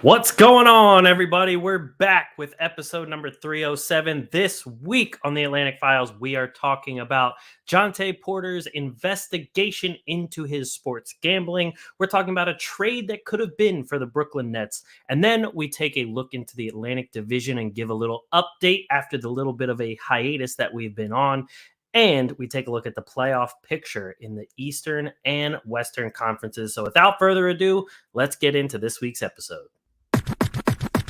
What's going on, everybody? We're back with episode number 307. This week on the Atlantic Files, we are talking about Jontay Porter's investigation into his sports gambling. We're talking about a trade that could have been for the Brooklyn Nets. And then we take a look into the Atlantic Division and give a little update after the little bit of a hiatus that we've been on. And we take a look at the playoff picture in the Eastern and Western conferences. So without further ado, let's get into this week's episode.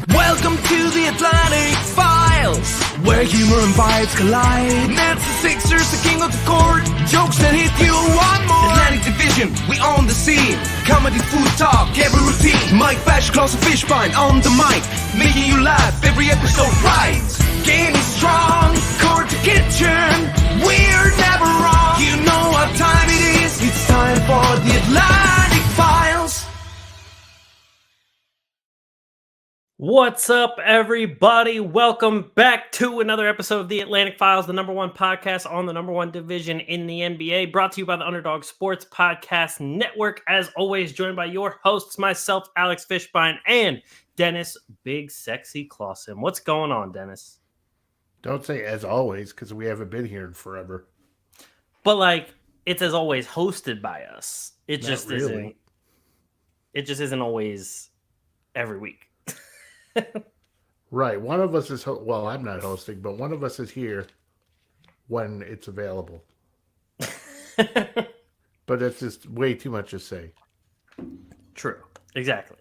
Welcome to the Atlantic Files, where humor and vibes collide. Nets and Sixers, the king of the court. Jokes that hit you one more. Atlantic Division, we own the scene. Comedy, food talk, every routine. Mike Bash, Clausen, Fischbein on the mic, making you laugh every episode right. Game is strong, court to kitchen. We're never wrong. You know what time it is. It's time for the Atlantic Files. What's up, everybody? Welcome back to another episode of the Atlantic Files, the number one podcast on the number one division in the NBA, brought to you by the Underdog Sports Podcast Network. As always, joined by your hosts, myself, Alex Fischbein, and Dennis Big Sexy Clausen. What's going on, Dennis? Don't say as always, because we haven't been here in forever. But it's as always hosted by us. It Not just really. isn't. It just isn't always every week. Right. One of us is, well, I'm not hosting, but one of us is here when it's available. But it's just way too much to say. True. Exactly.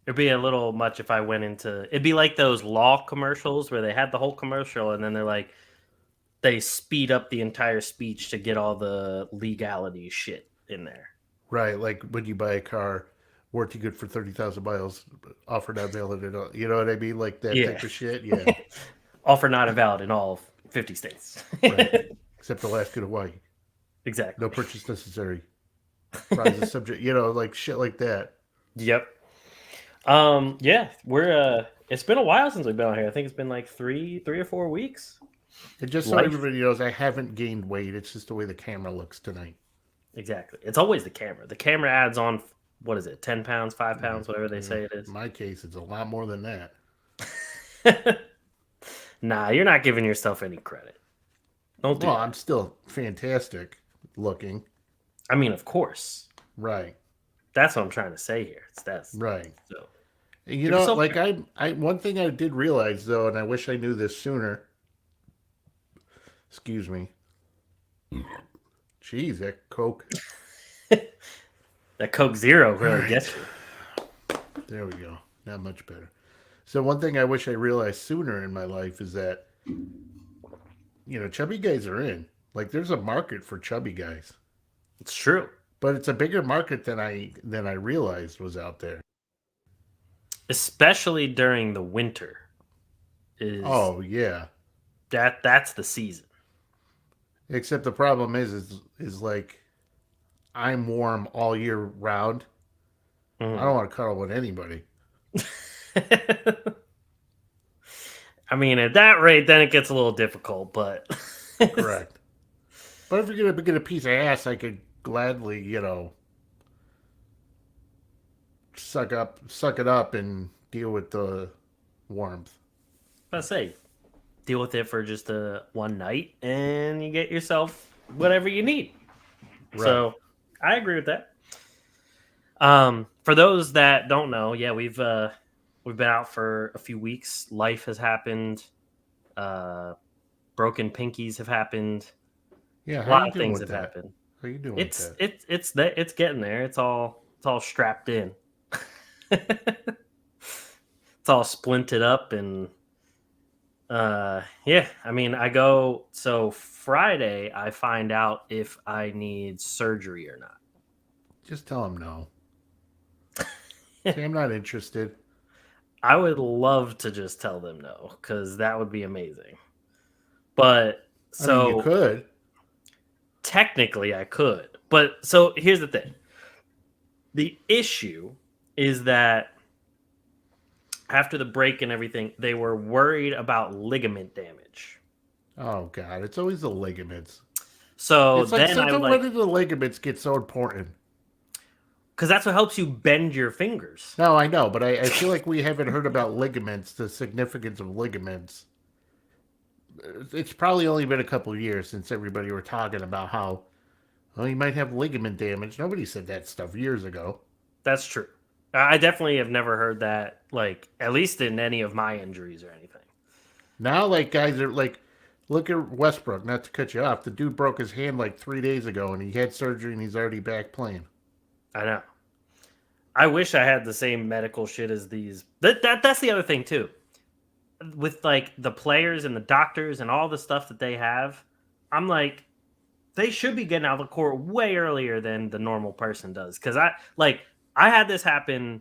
It'd be a little much if I went into... It'd be like those law commercials where they had the whole commercial and then they're like, they speed up the entire speech to get all the legality shit in there. Right. Like when you buy a car, warranty good for 30,000 miles, offer not valid at all. You know what I mean? Like that type of shit. Yeah. Offer not valid in all 50 states. Right. Except Alaska and Hawaii. Exactly. No purchase necessary. Prize is subject, like shit like that. Yep. Yeah, we're it's been a while since we've been on here. I think it's been like three or 4 weeks. And just so everybody knows, I haven't gained weight. It's just the way the camera looks tonight. Exactly. It's always the camera. The camera adds on, what is it, 10 pounds, 5 pounds, whatever they say it is. In my case, it's a lot more than that. Nah, you're not giving yourself any credit. Don't do that. I'm still fantastic looking. I mean, of course. Right. That's what I'm trying to say here. That's right. So, you know, like I one thing I did realize though, and I wish I knew this sooner. Excuse me. Jeez, that Coke. That Coke Zero really gets you. There we go. Not much better. So one thing I wish I realized sooner in my life is that, chubby guys are in. Like, there's a market for chubby guys. It's true. But it's a bigger market than I realized was out there. Especially during the winter. Oh, yeah. That's the season. Except the problem is like, I'm warm all year round. I don't want to cuddle with anybody. I mean, at that rate, then it gets a little difficult, but... Correct. But if you're going to get a piece of ass, I could gladly, suck it up and deal with the warmth. I say, deal with it for just one night, and you get yourself whatever you need. Right. So, I agree with that. For those that don't know, yeah, we've been out for a few weeks. Life has happened. Broken pinkies have happened. Yeah, a lot of things have happened. How are you doing? It's getting there. It's all strapped in. It's all splinted up and yeah. I mean, so Friday I find out if I need surgery or not. Just tell him no. Say I'm not interested. I would love to just tell them no, because that would be amazing. But so you could. Technically, I could. But so here's the thing. The issue is that after the break and everything, they were worried about ligament damage. Oh, God. It's always the ligaments. So it's like, then when did the ligaments get so important? because that's what helps you bend your fingers. No, I know, but I feel like we haven't heard about ligaments, the significance of ligaments. It's probably only been a couple of years since everybody were talking about how, well, you might have ligament damage. Nobody said that stuff years ago. That's true. I definitely have never heard that, like, at least in any of my injuries or anything. Now, like, guys are like, look at Westbrook, not to cut you off. The dude broke his hand like 3 days ago, and he had surgery, and he's already back playing. I know. I wish I had the same medical shit as these. That's the other thing, too. With, like, the players and the doctors and all the stuff that they have, I'm like, they should be getting out of the court way earlier than the normal person does. Because I had this happen.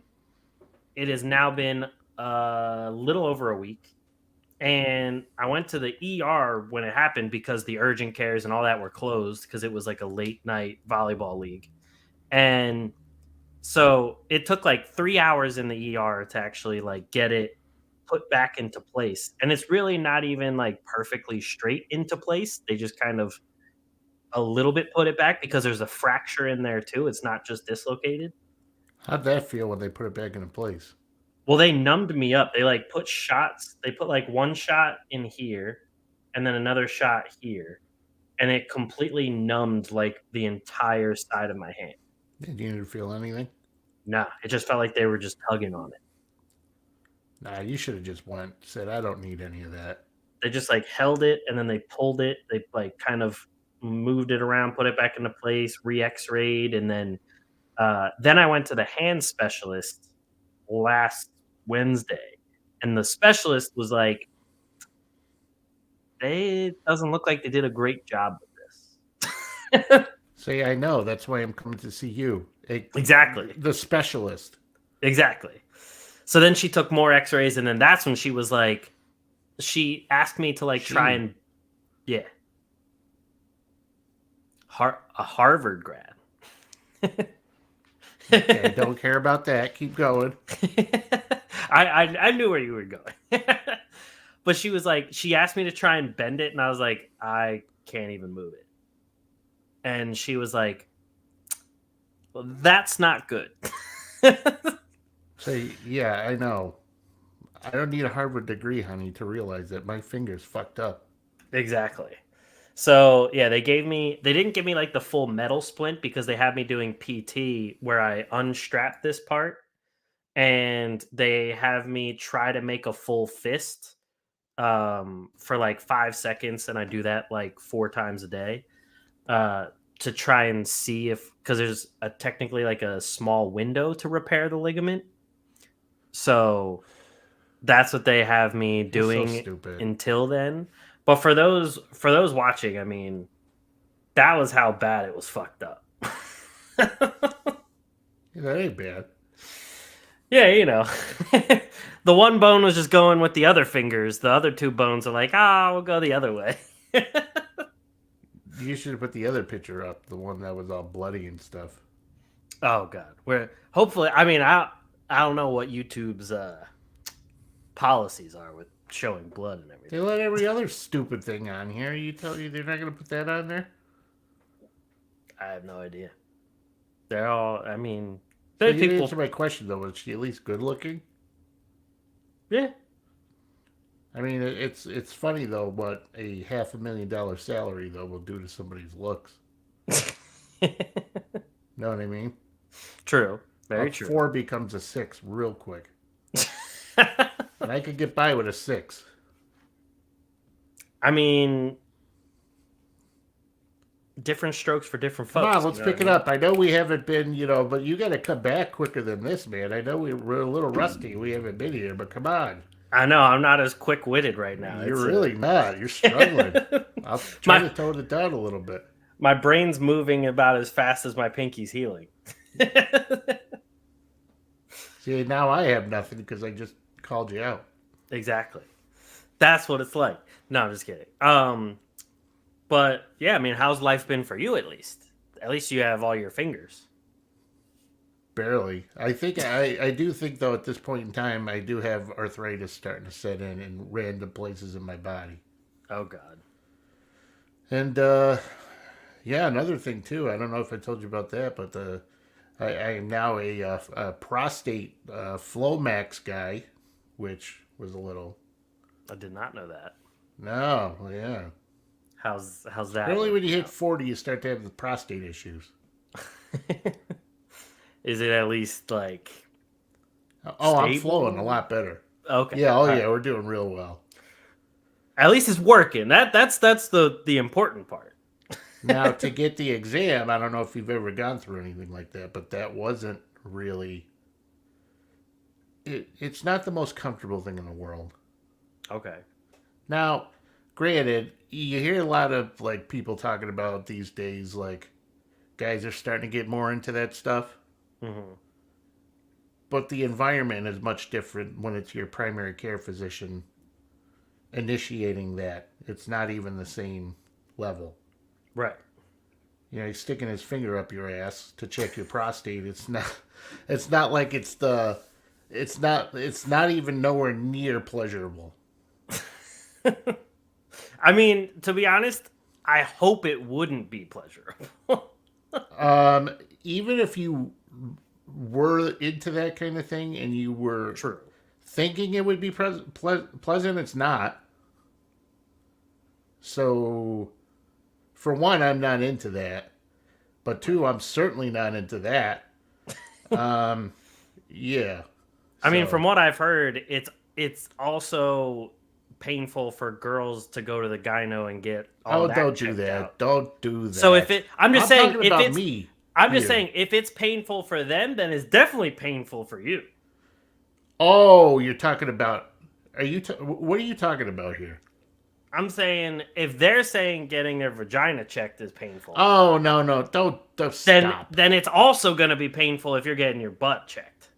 It has now been a little over a week. And I went to the ER when it happened because the urgent cares and all that were closed because it was like a late night volleyball league. And so it took like 3 hours in the ER to actually like get it put back into place. And it's really not even like perfectly straight into place. They just kind of a little bit put it back because there's a fracture in there too. It's not just dislocated. How'd that feel when they put it back into place? Well, they numbed me up. They like put shots. They put like one shot in here and then another shot here. And it completely numbed like the entire side of my hand. Did you feel anything? Nah, it just felt like they were just tugging on it. Nah, you should have just said, I don't need any of that. They just like held it and then they pulled it. They like kind of moved it around, put it back into place, re-x-rayed. And then I went to the hand specialist last Wednesday. And the specialist was like, it doesn't look like they did a great job with this. Say, I know. That's why I'm coming to see you. Exactly. The specialist. Exactly. So then she took more x-rays, and then that's when she was like, she asked me to like try and, yeah. A Harvard grad. Okay, don't care about that. Keep going. I knew where you were going. But she was like, she asked me to try and bend it, and I was like, I can't even move it. And she was like, well, that's not good. Say, yeah, I know. I don't need a Harvard degree, honey, to realize that my finger's fucked up. Exactly. So, yeah, they didn't give me like the full metal splint because they had me doing PT where I unstrapped this part and they have me try to make a full fist for like 5 seconds. And I do that like 4 times a day to try and see if, because there's technically like a small window to repair the ligament. So that's what they have me doing until then. But for those watching, I mean, that was how bad it was fucked up. Yeah, that ain't bad. Yeah, you know. The one bone was just going with the other fingers. The other 2 bones are like, we'll go the other way. You should have put the other picture up, the one that was all bloody and stuff. Oh, God. Hopefully, I mean, I don't know what YouTube's policies are with showing blood and everything. They let every other stupid thing on here. You tell you they're not going to put that on there? I have no idea. They're all, I mean... So you didn't answer my question, though. Was she at least good looking? Yeah. I mean, it's funny, though, what a $500,000 salary, though, will do to somebody's looks. Know what I mean? True. Very true. 4 becomes a 6 real quick. And I could get by with a 6. I mean, different strokes for different folks. Come on, let's pick it up. I know we haven't been, but you got to come back quicker than this, man. I know we're a little rusty. We haven't been here, but come on. I know. I'm not as quick-witted right now. You're really not. You're struggling. I'll try to tone it down a little bit. My brain's moving about as fast as my pinky's healing. See, now I have nothing because I just called you out. Exactly. That's what it's like. No, I'm just kidding. But yeah, I mean, how's life been for you at least? At least you have all your fingers. Barely. I think I do think though at this point in time I do have arthritis starting to set in random places in my body. Oh God. And yeah, another thing too. I don't know if I told you about that, but I am now a prostate Flomax guy, which was a little. I did not know that. No, yeah. How's that? Early when you hit out? 40, you start to have the prostate issues. Is it at least like? Oh, I'm stable? flowing a lot better. Okay. Yeah, All yeah, right. we're doing real well. At least it's working. That's the important part. Now, to get the exam, I don't know if you've ever gone through anything like that, but that wasn't really. It's not the most comfortable thing in the world. Okay. Now, granted, you hear a lot of like people talking about these days, like guys are starting to get more into that stuff. Mm-hmm. But the environment is much different when it's your primary care physician initiating that. It's not even the same level. Right. You know, he's sticking his finger up your ass to check your prostate. It's not like it's not even nowhere near pleasurable. I mean, to be honest, I hope it wouldn't be pleasurable. Even if you were into that kind of thing and you were True. thinking it would be pleasant, it's not. So, for one, I'm not into that. But two, I'm certainly not into that. Yeah. I mean, So- from what I've heard, it's also painful for girls to go to the gyno and get all that don't do checked that. out. Don't do that. So if I'm just saying, talking if about it's me. I'm just here. saying, if it's painful for them, then it's definitely painful for you. Oh, you're talking about. What are you talking about here? I'm saying if they're saying getting their vagina checked is painful, Oh no, don't then stop. then it's also going to be painful if you're getting your butt checked.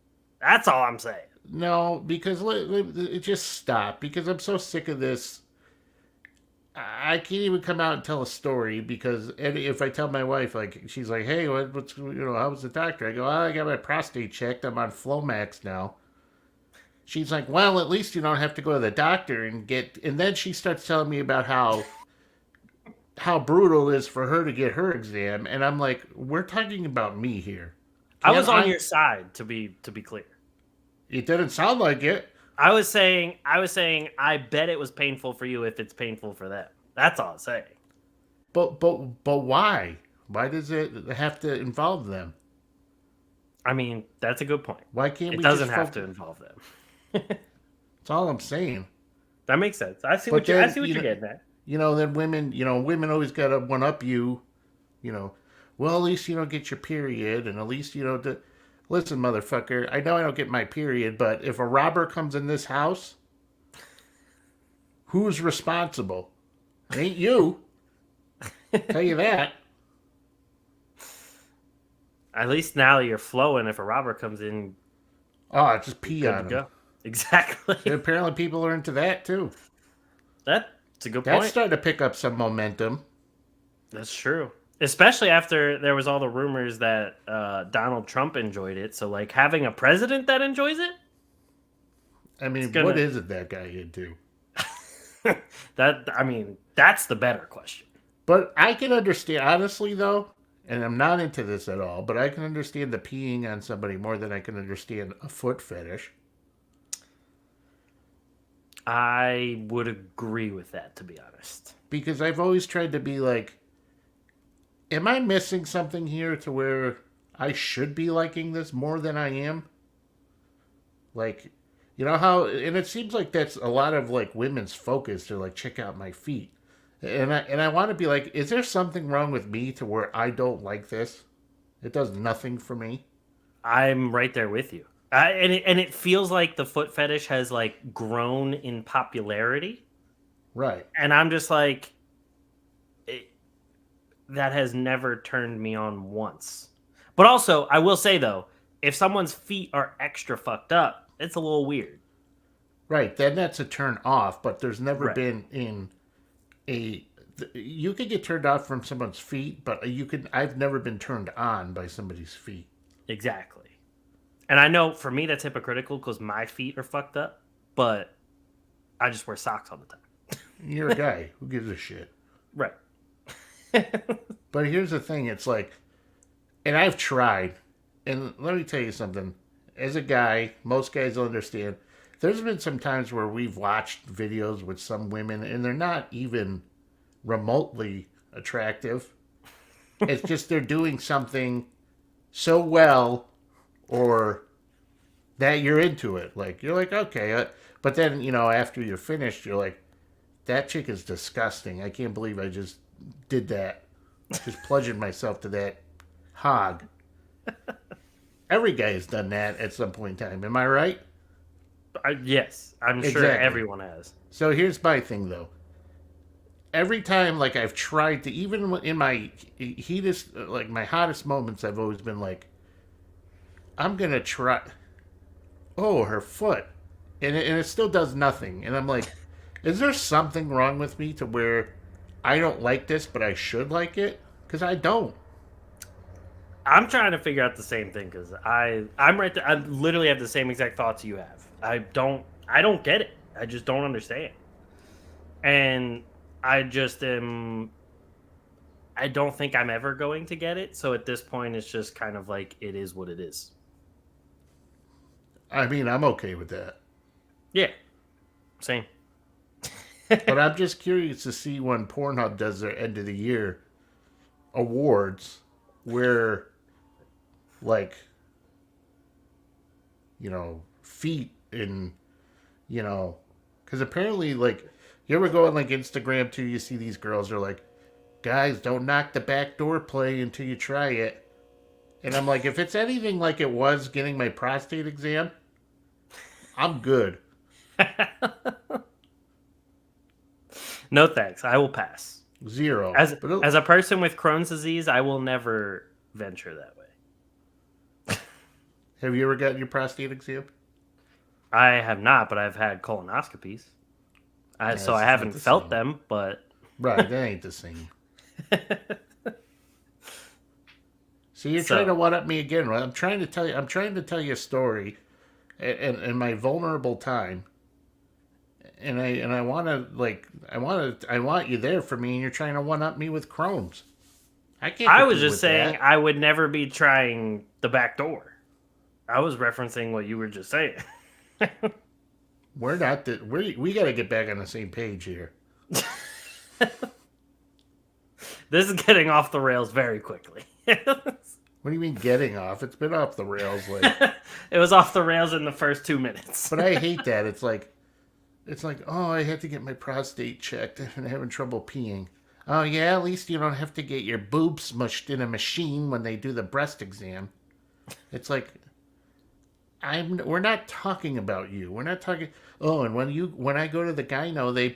That's all I'm saying. No, because it just stop. Because I'm so sick of this. I can't even come out and tell a story because if I tell my wife, like she's like, "Hey, what's how was the doctor?" I go, "I got my prostate checked. I'm on Flomax now." She's like, "Well, at least you don't have to go to the doctor and get." And then she starts telling me about how brutal it is for her to get her exam, and I'm like, "We're talking about me here." I was on your side to be clear. It didn't sound like it. I was saying I bet it was painful for you if it's painful for them. That's all I'm saying. But why? Why does it have to involve them? I mean, that's a good point. Why can't It we? doesn't just have to focus- involve them. That's all I'm saying. That makes sense. I see But what you're then, getting at. Then women always got to one up you. Well, at least you don't get your period, and at least listen, motherfucker. I know I don't get my period, but if a robber comes in this house, who's responsible? It ain't you. Tell you that. At least now you're flowing. If a robber comes in, Oh, just pee good on to him. go. Exactly. And apparently, people are into that too. That's a good That's point. starting to pick up some momentum. That's true. Especially after there was all the rumors that Donald Trump enjoyed it. So, like, having a president that enjoys it? I mean, gonna- what is it that guy into? That's the better question. But I can understand, honestly, though, and I'm not into this at all, but I can understand the peeing on somebody more than I can understand a foot fetish. I would agree with that, to be honest. Because I've always tried to be like, am I missing something here to where I should be liking this more than I am? Like, you know how, and it seems like that's a lot of like women's focus to like check out my feet. And I want to be like, is there something wrong with me to where I don't like this? It does nothing for me. I'm right there with you. And it feels like the foot fetish has like grown in popularity. Right. And I'm just like, that has never turned me on once. But also, I will say though, if someone's feet are extra fucked up, it's a little weird. Right. Then that's a turn off, but there's never Right. been in you could get turned off from someone's feet, but I've never been turned on by somebody's feet. Exactly. And I know for me that's hypocritical because my feet are fucked up, but I just wear socks all the time. You're a guy. Who gives a shit? Right. But here's the thing. It's like, and I've tried, And let me tell you something. As a guy, most guys will understand. There's been some times where we've watched videos with some women, and they're not even remotely attractive. It's just they're doing something so well, or that you're into it. Like, you're like, okay. But then, after you're finished, you're like, that chick is disgusting. I can't believe I just did that. Just plunging myself to that hog. Every guy has done that at some point in time. Am I right? Yes, I'm sure Exactly. everyone has. So here's my thing, though. Every time, like, I've tried to, even in my my hottest moments, I've always been like, I'm going to try. Oh, her foot. And it still does nothing. And I'm like, is there something wrong with me to where I don't like this, but I should like it? Because I don't. I'm trying to figure out the same thing because I'm right there. I literally have the same exact thoughts you have. I don't get it. I just don't understand. And I just am. I don't think I'm ever going to get it. So at this point, it's just kind of like it is what it is. I mean, I'm okay with that. Yeah, same. But I'm just curious to see when Pornhub does their end of the year awards where, like, feet and, because apparently, like, you ever go on, like, Instagram, too, you see these girls are like, guys, don't knock the backdoor play until you try it. And I'm like, if it's anything like it was getting my prostate exam, I'm good. No thanks. I will pass. 0. As a person with Crohn's disease, I will never venture that way. Have you ever gotten your prostate exam? I have not, but I've had colonoscopies. So I haven't felt them, but right, that ain't the same. So you're trying to one up me again, right? I'm trying to tell you a story, in my vulnerable time, and I want you there for me, and you're trying to one up me with Crohn's. I was just saying I would never be trying the back door. I was referencing what you were just saying. We're not we got to get back on the same page here. This is getting off the rails very quickly. What do you mean getting off? It's been off the rails. Like, it was off the rails in the first 2 minutes. But I hate that. It's like, oh, I had to get my prostate checked and I'm having trouble peeing. Oh, yeah, at least you don't have to get your boobs smushed in a machine when they do the breast exam. It's like, we're not talking about you. We're not talking. Oh, and when I go to the gyno, they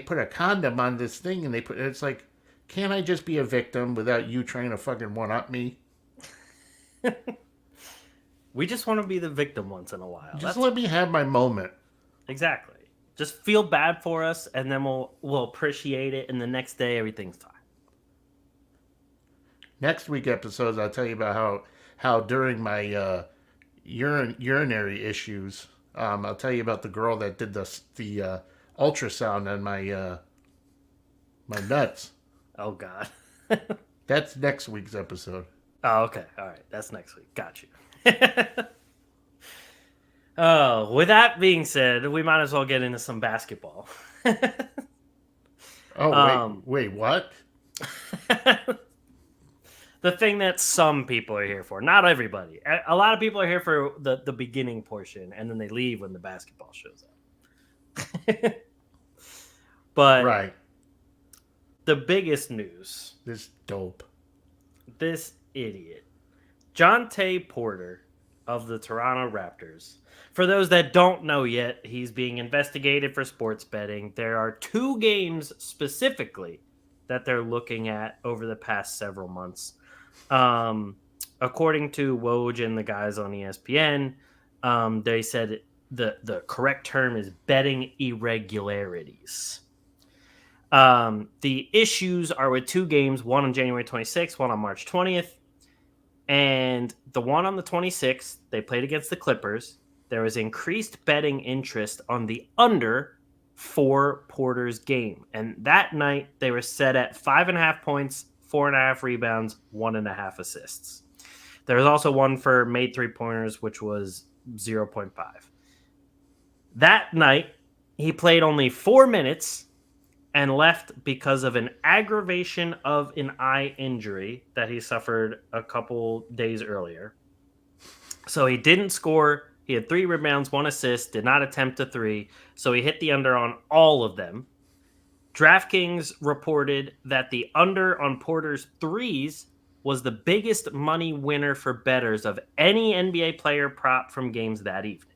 put a condom on this thing, and it's like, can't I just be a victim without you trying to fucking one up me? We just want to be the victim once in a while. Just let me have my moment. Exactly. Just feel bad for us, and then we'll appreciate it, and the next day everything's fine. Next week episodes, I'll tell you about how during my urinary issues, I'll tell you about the girl that did the ultrasound on my nuts. Oh God. That's next week's episode. Oh, okay. All right. That's next week. Got you. Oh, with that being said, we might as well get into some basketball. Wait, what? The thing that some people are here for. Not everybody. A lot of people are here for the beginning portion, and then they leave when the basketball shows up. But right. The biggest news. This dope. This idiot. Jontay Porter of the Toronto Raptors. For those that don't know yet, he's being investigated for sports betting. There are 2 games specifically that they're looking at over the past several months. According to Woj and the guys on ESPN, they said the correct term is betting irregularities. The issues are with 2 games, one on January 26th, one on March 20th. And the one on the 26th, they played against the Clippers. There was increased betting interest on the under for Porter's game. And that night, they were set at 5.5 points, 4.5 rebounds, 1.5 assists. There was also one for made 3-pointers, which was 0.5. That night, he played only 4 minutes and left because of an aggravation of an eye injury that he suffered a couple days earlier. So he didn't score. He had 3 rebounds, 1 assist, did not attempt a 3. So he hit the under on all of them. DraftKings reported that the under on Porter's 3s was the biggest money winner for bettors of any NBA player prop from games that evening.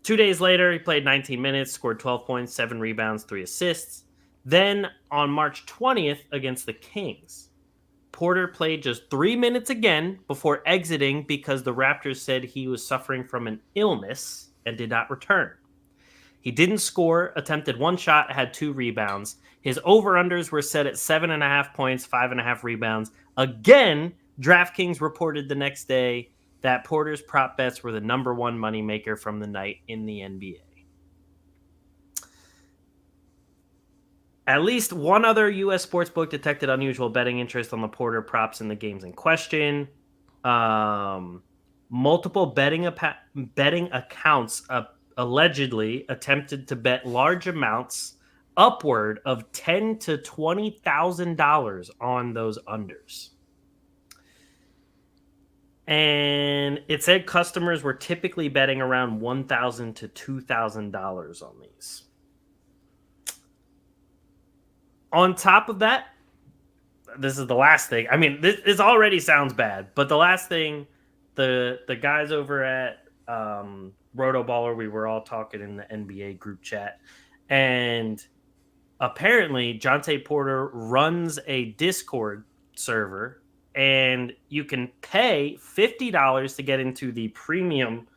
2 days later, he played 19 minutes, scored 12 points, 7 rebounds, 3 assists. Then on March 20th against the Kings, Porter played just 3 minutes again before exiting because the Raptors said he was suffering from an illness and did not return. He didn't score, attempted 1 shot, had 2 rebounds. His over-unders were set at 7.5 points, 5.5 rebounds. Again, DraftKings reported the next day that Porter's prop bets were the number 1 moneymaker from the night in the NBA. At least one other U.S. sportsbook detected unusual betting interest on the Porter props in the games in question. Multiple betting accounts allegedly attempted to bet large amounts, upward of $10,000 to $20,000 on those unders. And it said customers were typically betting around $1,000 to $2,000 on these. On top of that, this is the last thing. I mean, this already sounds bad, but the last thing, the guys over at Roto Baller, we were all talking in the NBA group chat, and apparently Jontay Porter runs a Discord server, and you can pay $50 to get into the premium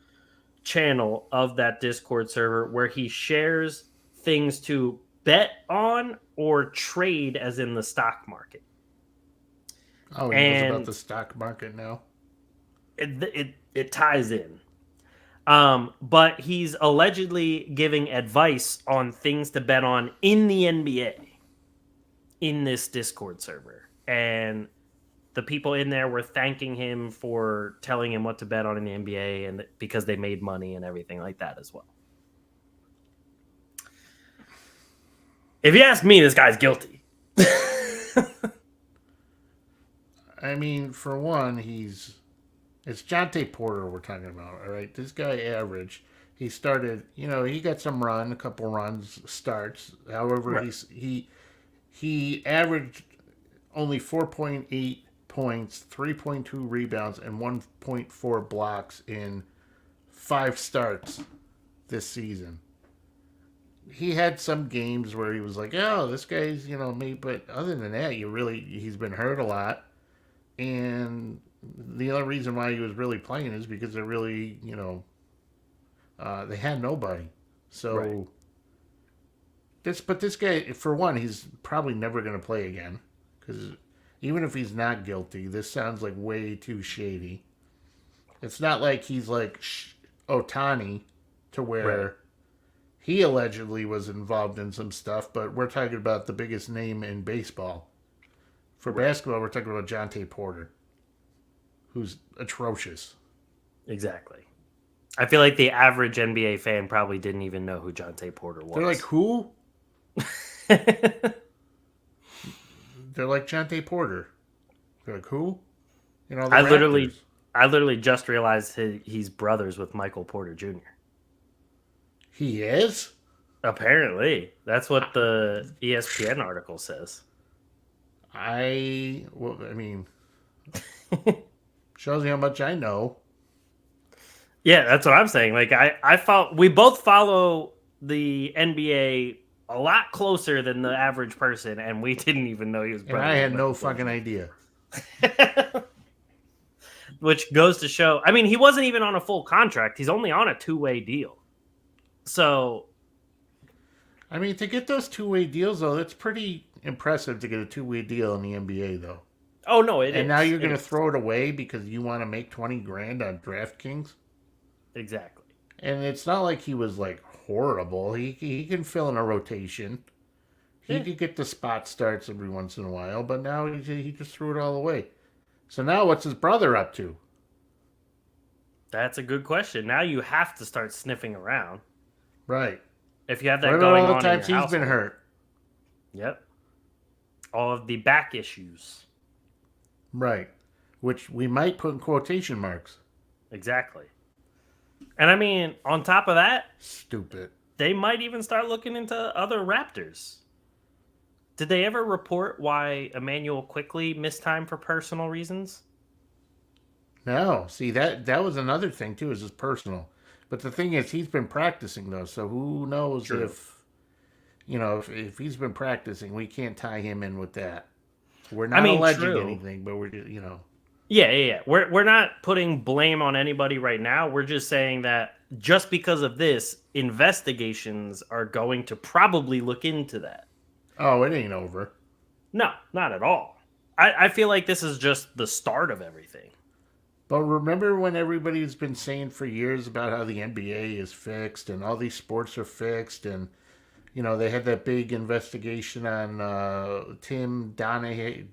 channel of that Discord server where he shares things to bet on or trade, as in the stock market. Oh, he knows about the stock market now? It ties in. But he's allegedly giving advice on things to bet on in the NBA in this Discord server. And the people in there were thanking him for telling him what to bet on in the NBA, and because they made money and everything like that as well. If you ask me, this guy's guilty. I mean, for one, it's Jontay Porter we're talking about, all right? This guy averaged. He started, he got some run, a couple runs, starts. However, right. he averaged only 4.8 points, 3.2 rebounds, and 1.4 blocks in 5 starts this season. He had some games where he was like, oh, this guy's, me. But other than that, he's been hurt a lot. And the only reason why he was really playing is because they're really, they had nobody. So, right. This guy, for one, he's probably never going to play again. Because even if he's not guilty, this sounds like way too shady. It's not like he's like Ohtani to where... Right. He allegedly was involved in some stuff, but we're talking about the biggest name in baseball. For basketball, we're talking about Jontay Porter, who's atrocious. Exactly. I feel like the average NBA fan probably didn't even know who Jontay Porter was. They're like, who? They're like Jontay Porter. They're like, who? I literally just realized he's brothers with Mikal Porter Jr. He is? Apparently. That's what the ESPN article says. Shows you how much I know. Yeah, that's what I'm saying. Like, we both follow the NBA a lot closer than the average person, and we didn't even know he was brother. And I had no fucking idea. Which goes to show, I mean, he wasn't even on a full contract. He's only on a 2-way deal. So, I mean, to get those 2-way deals, though, that's pretty impressive to get a 2-way deal in the NBA, though. Oh, no, it is. And now you're going to throw it away because you want to make $20,000 on DraftKings? Exactly. And it's not like he was, like, horrible. He can fill in a rotation. He could get the spot starts every once in a while, but now he just threw it all away. So now what's his brother up to? That's a good question. Now you have to start sniffing around. Right. If you have that What going about all on the in times your he's household. been hurt? Yep. All of the back issues. Right. Which we might put in quotation marks. Exactly. And I mean, on top of that, Stupid. they might even start looking into other Raptors. Did they ever report why Emmanuel Quickly missed time for personal reasons? No. See, that was another thing, too, is his personal. But the thing is, he's been practicing, though, so who knows True. if he's been practicing, we can't tie him in with that. We're not alleging true. anything, but we're, Yeah. We're not putting blame on anybody right now. We're just saying that just because of this, investigations are going to probably look into that. Oh, it ain't over. No, not at all. I feel like this is just the start of everything. But remember when everybody's been saying for years about how the NBA is fixed and all these sports are fixed, and they had that big investigation on Tim Donahue,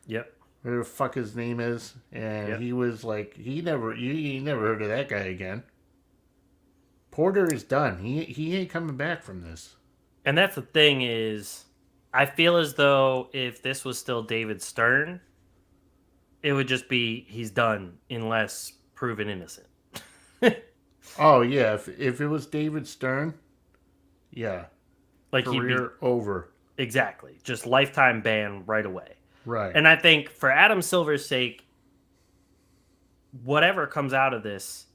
Yep. whatever the fuck his name is, and Yep. he was like, you never heard of that guy again. Porter is done. He ain't coming back from this. And that's the thing is, I feel as though if this was still David Stern, it would just be he's done unless proven innocent. Oh yeah, if it was David Stern, yeah, Like he'd be career over. exactly just lifetime ban right away. Right. And I think for Adam Silver's sake, whatever comes out of this,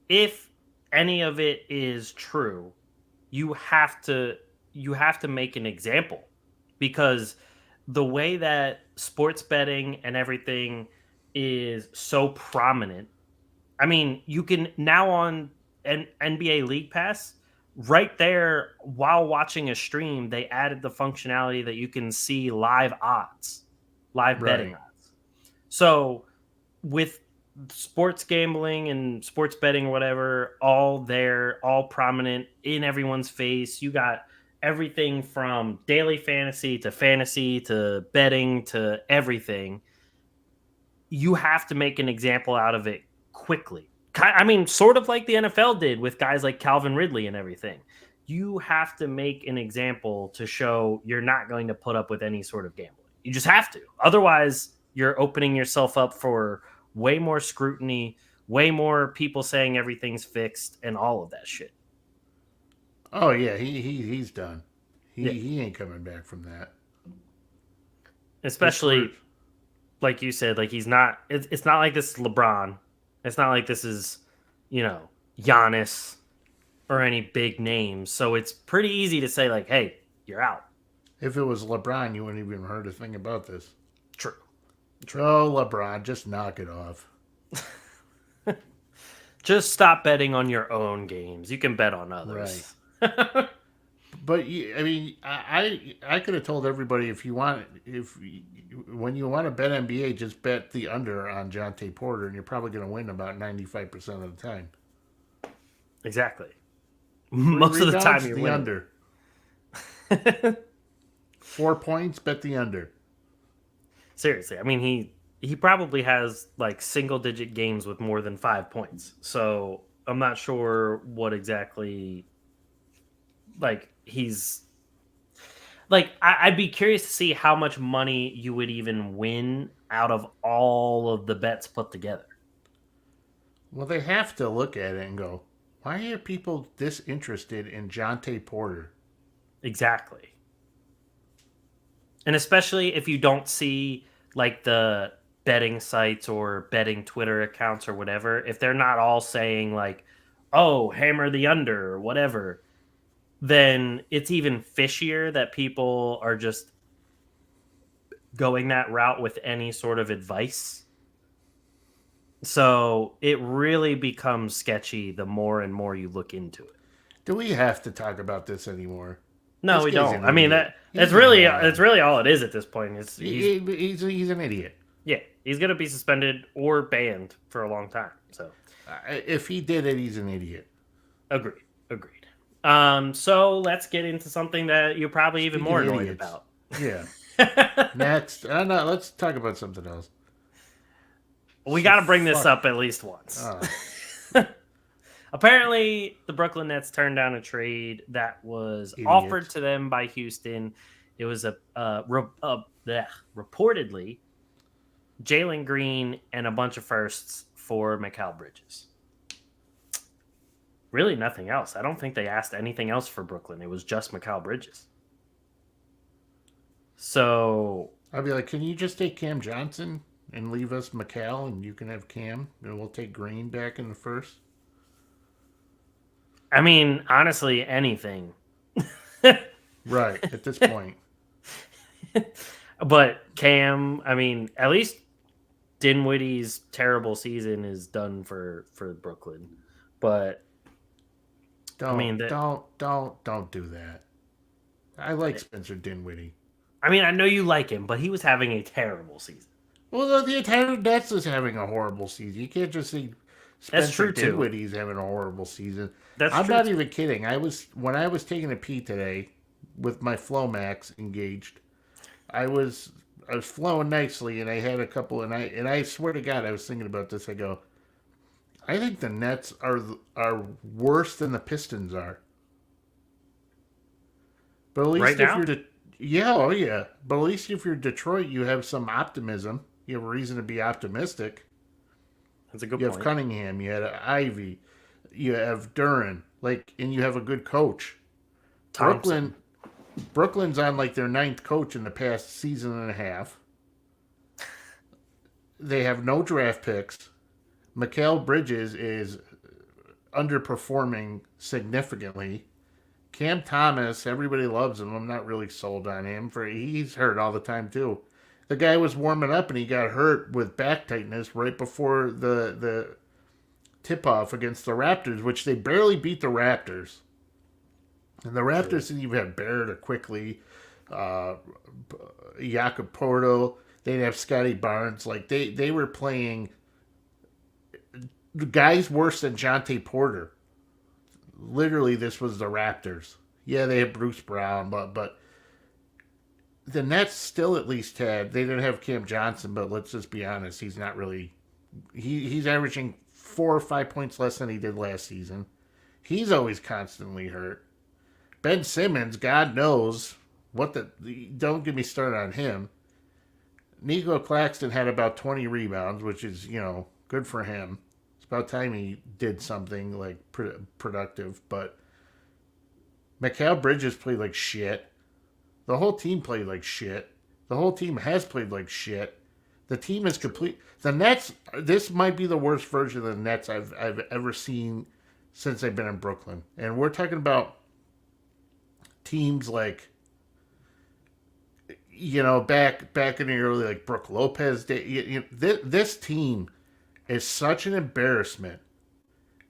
if any of it is true, you have to make an example, because the way that sports betting and everything is so prominent. I mean, you can now on an NBA League Pass, right there while watching a stream, they added the functionality that you can see live odds, live betting odds. So with sports gambling and sports betting or whatever, all there, all prominent in everyone's face, you got everything from daily fantasy to betting to everything. You have to make an example out of it quickly. I mean, sort of like the NFL did with guys like Calvin Ridley and everything. You have to make an example to show you're not going to put up with any sort of gambling. You just have to. Otherwise, you're opening yourself up for way more scrutiny, way more people saying everything's fixed, and all of that shit. Oh yeah, he's done. He ain't coming back from that. Especially, like you said, like he's not. It's not like this is LeBron. It's not like this is, Giannis or any big names. So it's pretty easy to say like, hey, you're out. If it was LeBron, you wouldn't even heard a thing about this. True. Oh, LeBron, just knock it off. Just stop betting on your own games. You can bet on others. Right. But I mean, I could have told everybody when you want to bet NBA, just bet the under on Jontay Porter, and you're probably going to win about 95% of the time. Exactly. Most of the time, you're the winning. under. 4 points, bet the under. Seriously, I mean he probably has like single digit games with more than 5 points. So I'm not sure what exactly. Like he's like I'd be curious to see how much money you would even win out of all of the bets put together. Well, they have to look at it and go, why are people this interested in Jontay Porter? Exactly. And especially if you don't see like the betting sites or betting Twitter accounts or whatever, if they're not all saying like, oh, hammer the under or whatever, then it's even fishier that people are just going that route with any sort of advice. So it really becomes sketchy the more and more you look into it. Do we have to talk about this anymore? No, This we guy's don't. an I mean, idiot. it's He's really all it is at this point. He's an idiot. Yeah, he's going to be suspended or banned for a long time. So If he did it, he's an idiot. agreed. So let's get into something that you're probably even more annoyed about. Yeah. Next. No, let's talk about something else. We got to bring this up at least once. Apparently, the Brooklyn Nets turned down a trade that was offered to them by Houston. It was reportedly Jalen Green and a bunch of firsts for Mikal Bridges. Really nothing else. I don't think they asked anything else for Brooklyn. It was just Mikal Bridges. So I'd be like, can you just take Cam Johnson and leave us Mikal, and you can have Cam, and we'll take Green back in the first? I mean, honestly, anything. Right, at this point. But Cam, I mean, at least Dinwiddie's terrible season is done for Brooklyn. But don't do that. I like Spencer Dinwiddie. I mean, I know you like him, but he was having a terrible season. Well, the entire Nets is having a horrible season. You can't just say Spencer Dinwiddie's having a horrible season. I'm not even kidding. When I was taking a pee today with my Flomax engaged, I was flowing nicely, and I had a couple, and I swear to God, I was thinking about this. I go, I think the Nets are worse than the Pistons are. But at least right now? yeah. But at least if you're Detroit, you have some optimism. You have a reason to be optimistic. That's a good point. You have Cunningham. You had Ivy. You have Duran. And you have a good coach. Thompson. Brooklyn's on their 9th coach in the past season and a half. They have no draft picks. Mikal Bridges is underperforming significantly. Cam Thomas, everybody loves him. I'm not really sold on him. He's hurt all the time too. The guy was warming up and he got hurt with back tightness right before the tip-off against the Raptors, which they barely beat the Raptors. And the Raptors didn't even have Barrett or Quickly, Jakob Porto. They'd have Scotty Barnes. They were playing guys worse than Jontay Porter. Literally, this was the Raptors. Yeah, they had Bruce Brown, but the Nets still at least they didn't have Cam Johnson, but let's just be honest, he's not really, he's averaging 4 or 5 points less than he did last season. He's always constantly hurt. Ben Simmons, God knows don't get me started on him. Nico Claxton had about 20 rebounds, which is, good for him. It's about time he did something productive, but Mikal Bridges played like shit. The whole team played like shit. The whole team has played like shit. The team is complete. The Nets, this might be the worst version of the Nets I've ever seen since I've been in Brooklyn. And we're talking about teams back in the early, Brook Lopez day. This team is such an embarrassment.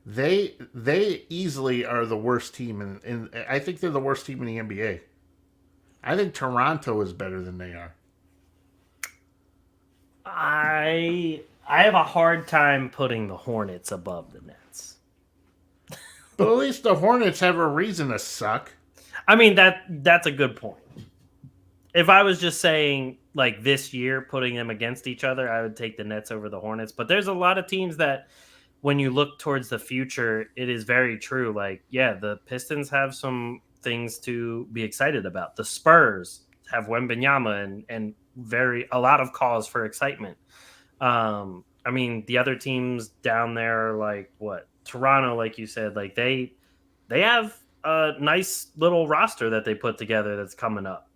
They easily are the worst team, and I think they're the worst team in the NBA. I think Toronto is better than they are. I have a hard time putting the Hornets above the Nets. But at least the Hornets have a reason to suck. I mean, that's a good point. If I was just saying, this year, putting them against each other, I would take the Nets over the Hornets. But there's a lot of teams that, when you look towards the future, it is very true. The Pistons have some things to be excited about. The Spurs have Wembanyama and a lot of cause for excitement. I mean, the other teams down there are Toronto, like you said, they have a nice little roster that they put together that's coming up.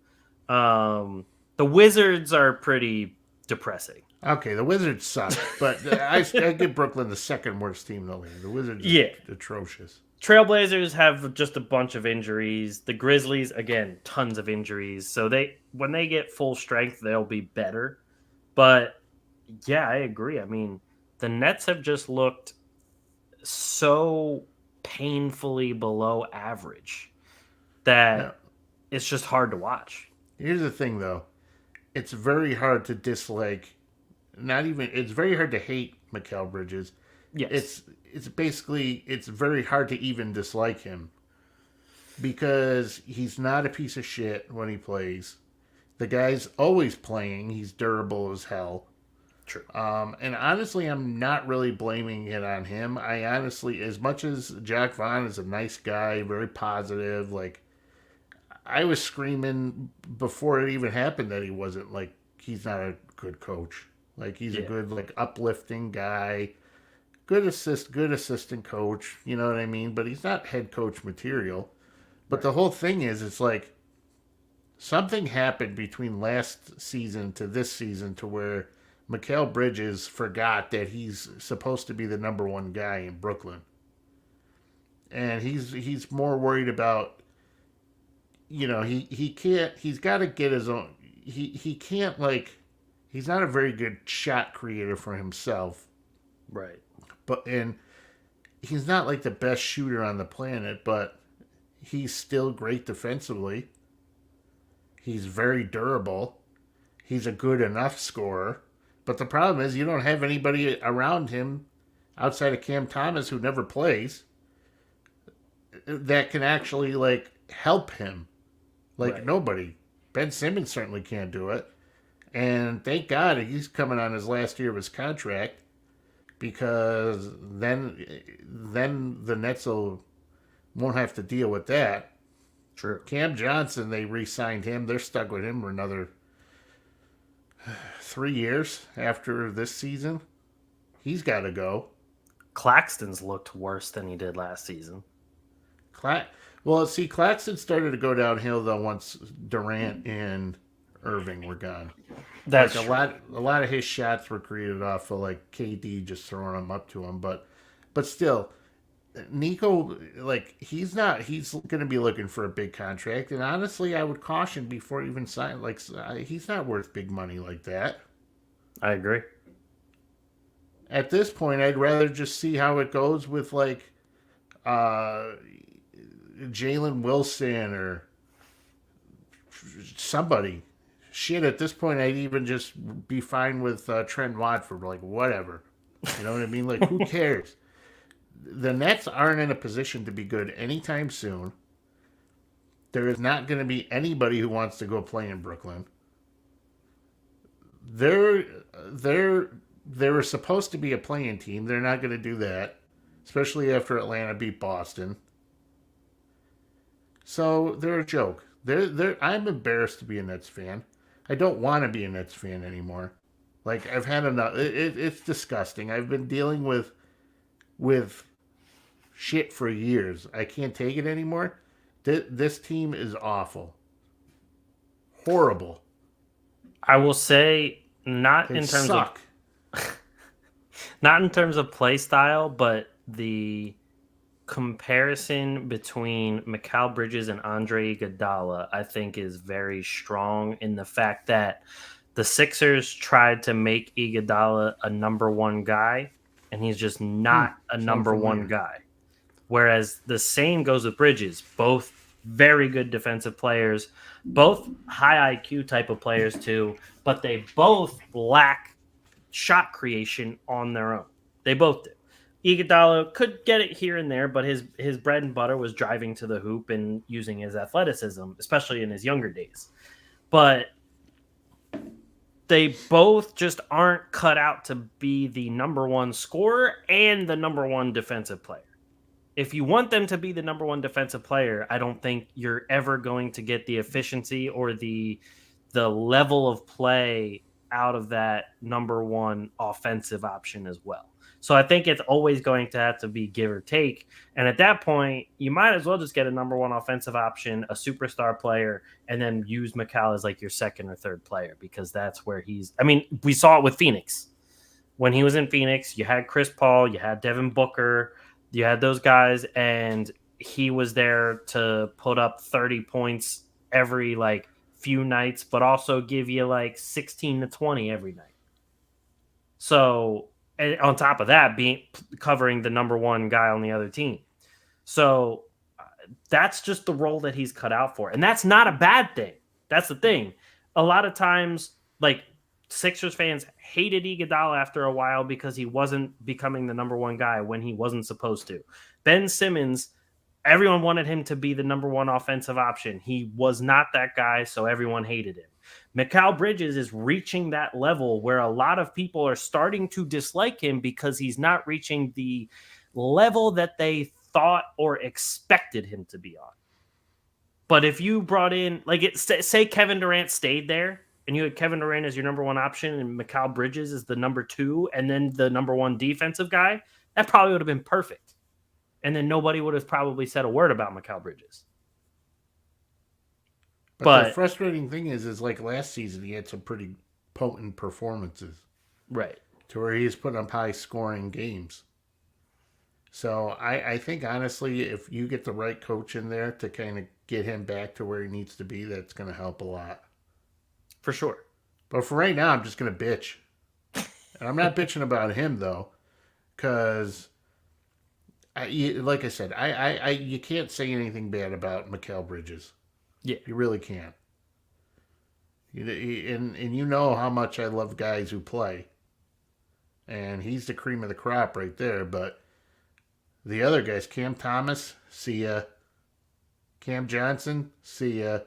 The Wizards are pretty depressing. Okay, the Wizards suck, but I give Brooklyn the second worst team in the league. The Wizards are atrocious. Trailblazers have just a bunch of injuries. The Grizzlies, again, tons of injuries. So when they get full strength, they'll be better. But yeah, I agree. I mean, the Nets have just looked so painfully below average that it's just hard to watch. Here's the thing, though. It's very hard to dislike. It's very hard to hate Mikal Bridges. Yes. It's very hard to even dislike him because he's not a piece of shit when he plays. The guy's always playing. He's durable as hell. True. And honestly, I'm not really blaming it on him. I honestly, as much as Jack Vaughn is a nice guy, very positive, like, I was screaming before it even happened that he wasn't, like, he's not a good coach. Like, he's a good, like, uplifting guy, good assistant coach, you know what I mean? But he's not head coach material. But the whole thing is, it's like, something happened between last season to this season to where Mikal Bridges forgot that he's supposed to be the number one guy in Brooklyn. And he's more worried about, he can't, he's got to get his own, he can't, like, he's not a very good shot creator for himself. Right. And he's not like the best shooter on the planet, but he's still great defensively. He's very durable. He's a good enough scorer. But the problem is you don't have anybody around him outside of Cam Thomas, who never plays, that can actually, like, help him. Like, nobody. Ben Simmons certainly can't do it. And thank God he's coming on his last year of his contract, because then the Nets won't have to deal with that. True. Cam Johnson, they re-signed him. They're stuck with him for another 3 years after this season. He's got to go. Claxton's looked worse than he did last season. Claxton started to go downhill though once Durant and Irving were gone. That's like a lot of his shots were created off of, like, KD just throwing them up to him, but still, Nico, like, he's going to be looking for a big contract, and honestly, I would caution before even signing. Like, he's not worth big money like that. I agree. At this point, I'd rather just see how it goes with, like, Jalen Wilson or somebody. Shit, at this point, I'd even just be fine with Trent Watford, like, whatever. You know what I mean? Like, who cares? The Nets aren't in a position to be good anytime soon. There is not going to be anybody who wants to go play in Brooklyn. They were supposed to be a playing team. They're not going to do that, especially after Atlanta beat Boston. So they're a joke. I'm embarrassed to be a Nets fan. I don't want to be a Nets fan anymore. Like, I've had enough. It's disgusting. I've been dealing with shit for years. I can't take it anymore. This team is awful. Horrible. I will say not They in terms suck. of not in terms of play style, but the comparison between Mikal Bridges and Andre Iguodala, I think, is very strong in the fact that the Sixers tried to make Iguodala a number one guy, and he's just not a number one guy. Whereas the same goes with Bridges. Both very good defensive players, both high IQ type of players too, but they both lack shot creation on their own. They both do. Iguodala could get it here and there, but his bread and butter was driving to the hoop and using his athleticism, especially in his younger days. But they both just aren't cut out to be the number one scorer and the number one defensive player. If you want them to be the number one defensive player, I don't think you're ever going to get the efficiency or the level of play out of that number one offensive option as well. So I think it's always going to have to be give or take. And at that point, you might as well just get a number one offensive option, a superstar player, and then use Mikal as like your second or third player, because that's where we saw it with Phoenix. When he was in Phoenix, you had Chris Paul, you had Devin Booker, you had those guys, and he was there to put up 30 points every like few nights, but also give you like 16 to 20 every night. So, and on top of that, covering the number one guy on the other team. So that's just the role that he's cut out for. And that's not a bad thing. That's the thing. A lot of times, like, Sixers fans hated Iguodala after a while because he wasn't becoming the number one guy when he wasn't supposed to. Ben Simmons, everyone wanted him to be the number one offensive option. He was not that guy, so everyone hated him. Mikal Bridges is reaching that level where a lot of people are starting to dislike him because he's not reaching the level that they thought or expected him to be on. But if you brought in, say Kevin Durant stayed there, and you had Kevin Durant as your number one option, and Mikal Bridges is the number two, and then the number one defensive guy, that probably would have been perfect. And then nobody would have probably said a word about Mikal Bridges. But the frustrating thing is like last season, he had some pretty potent performances. Right. To where he's putting up high scoring games. So I think, honestly, if you get the right coach in there to kind of get him back to where he needs to be, that's going to help a lot. For sure. But for right now, I'm just going to bitch. And I'm not bitching about him, though. Because, like I said, you can't say anything bad about Mikal Bridges. Yeah. You really can't. And you know how much I love guys who play. And he's the cream of the crop right there. But the other guys, Cam Thomas, see ya. Cam Johnson, see ya.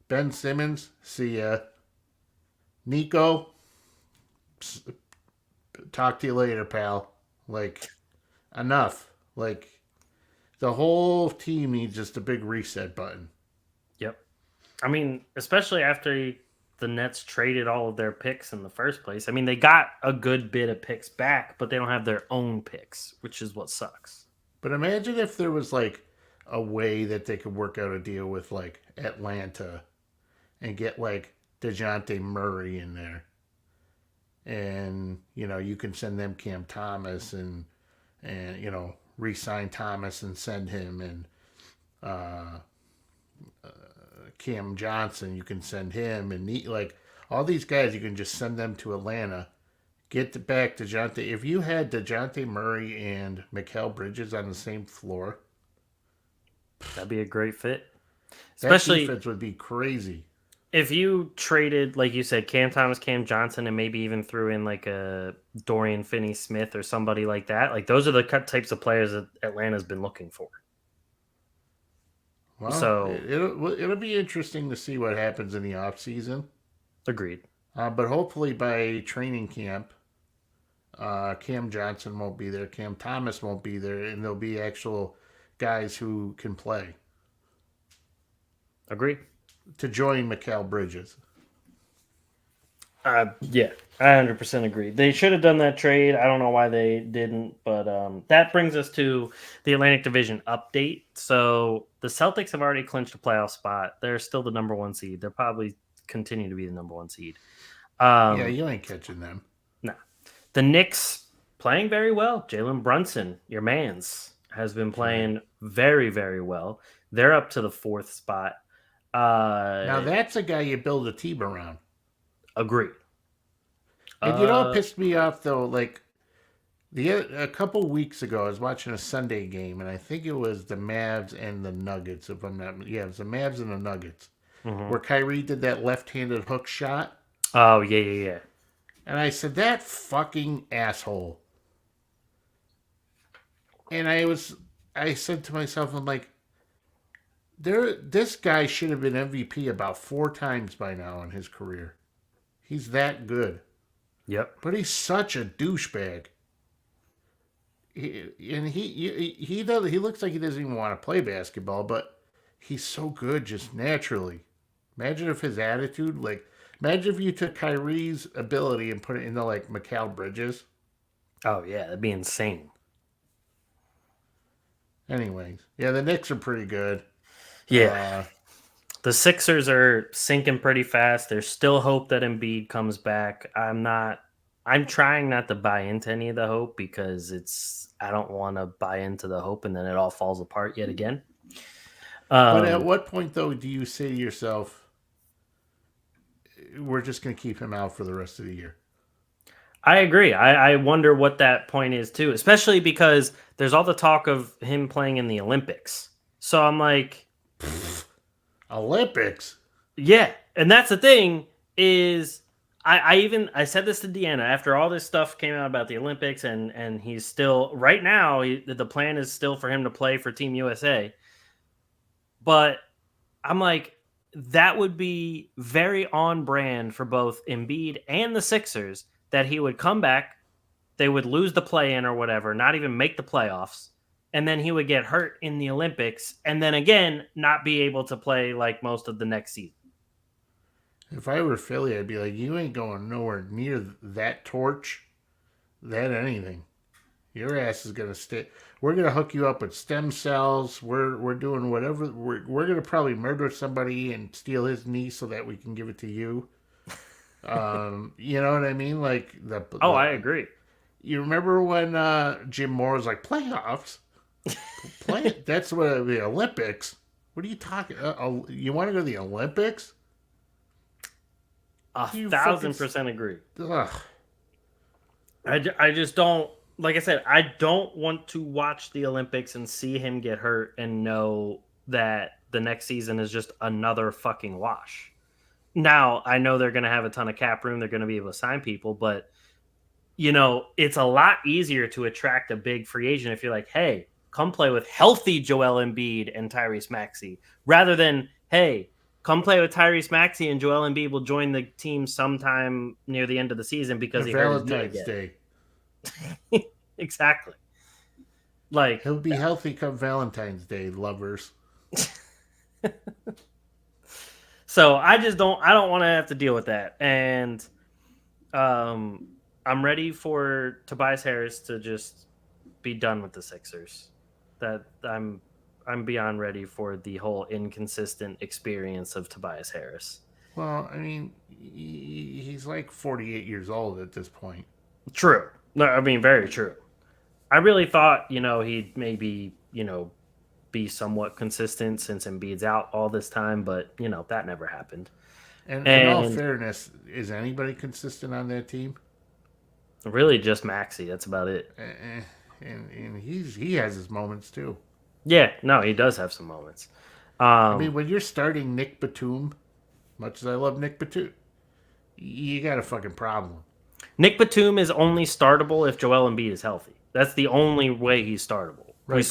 Ben Simmons, see ya. Nico, talk to you later, pal. Like, enough. Like, the whole team needs just a big reset button. Yep. I mean, especially after the Nets traded all of their picks in the first place. I mean, they got a good bit of picks back, but they don't have their own picks, which is what sucks. But imagine if there was, like, a way that they could work out a deal with, like, Atlanta and get, like, DeJounte Murray in there. And, you know, you can send them Cam Thomas and you know, re-sign Thomas and send him, and Cam Johnson, you can send him, and like all these guys, you can just send them to Atlanta. Get back DeJounte. If you had DeJounte Murray and Mikal Bridges on the same floor, that'd be a great fit. Especially that defense would be crazy. If you traded, like you said, Cam Thomas, Cam Johnson, and maybe even threw in like a Dorian Finney-Smith or somebody like that, like those are the types of players that Atlanta's been looking for. Well, so it'll be interesting to see what happens in the offseason. Agreed. But hopefully by training camp, Cam Johnson won't be there, Cam Thomas won't be there, and there'll be actual guys who can play. Agreed. To join Mikal Bridges. Yeah, I 100% agree. They should have done that trade. I don't know why they didn't, but that brings us to the Atlantic Division update. So the Celtics have already clinched a playoff spot. They're still the number one seed. They'll probably continue to be the number one seed. Yeah, you ain't catching them. No. The Knicks playing very well. Jalen Brunson, your mans, has been playing very, very well. They're up to the fourth spot. Now that's a guy you build a team around. Agreed. And you know what pissed me off though? Like a couple weeks ago, I was watching a Sunday game, and I think it was the Mavs and the Nuggets. If I'm not, yeah, it was the Mavs and the Nuggets, where Kyrie did that left-handed hook shot. Oh yeah. And I said, that fucking asshole. And I said to myself, I'm like, this guy should have been MVP about 4 times by now in his career. He's that good. Yep. But he's such a douchebag. He looks like he doesn't even want to play basketball, but he's so good just naturally. Imagine if his attitude, imagine if you took Kyrie's ability and put it into like Mikal Bridges. Oh yeah, that'd be insane. Anyways, yeah, the Knicks are pretty good. Yeah. The Sixers are sinking pretty fast. There's still hope that Embiid comes back. I'm trying not to buy into any of the hope because I don't want to buy into the hope and then it all falls apart yet again. But at what point, though, do you say to yourself, we're just going to keep him out for the rest of the year? I agree. I wonder what that point is, too, especially because there's all the talk of him playing in the Olympics. So I'm like... Olympics? Yeah. And that's the thing is... I said this to Deanna after all this stuff came out about the Olympics, and he's still... Right now, the plan is still for him to play for Team USA. But I'm like, that would be very on brand for both Embiid and the Sixers that he would come back, they would lose the play-in or whatever, not even make the playoffs, and then he would get hurt in the Olympics, and then again not be able to play like most of the next season. If I were Philly, I'd be like, you ain't going nowhere near that torch, that anything. Your ass is gonna stay. We're gonna hook you up with stem cells. We're doing whatever. We're gonna probably murder somebody and steal his knee so that we can give it to you. You know what I mean? Like I agree. You remember when Jim Moore was like playoffs? That's what the Olympics. What are you talking? You want to go to the Olympics? 1,000% agree. Ugh. I just don't, like I said, I don't want to watch the Olympics and see him get hurt and know that the next season is just another fucking wash. Now, I know they're going to have a ton of cap room. They're going to be able to sign people, but, you know, it's a lot easier to attract a big free agent if you're like, hey, come play with healthy Joel Embiid and Tyrese Maxey, rather than, hey, come play with Tyrese Maxey and Joel Embiid will join the team sometime near the end of the season because he hurt his knee again. Valentine's Day. Exactly. Like, he'll be healthy come Valentine's Day, lovers. So I don't want to have to deal with that. And I'm ready for Tobias Harris to just be done with the Sixers. That I'm beyond ready for the whole inconsistent experience of Tobias Harris. Well, I mean, he's like 48 years old at this point. True. No, I mean, very true. I really thought, he'd maybe, be somewhat consistent since Embiid's out all this time, but, that never happened. And in all fairness, is anybody consistent on that team? Really just Maxey. That's about it. And he has his moments, too. Yeah, no, he does have some moments. I mean, when you're starting Nick Batum, much as I love Nick Batum, you got a fucking problem. Nick Batum is only startable if Joel Embiid is healthy. That's the only way he's startable. Right, we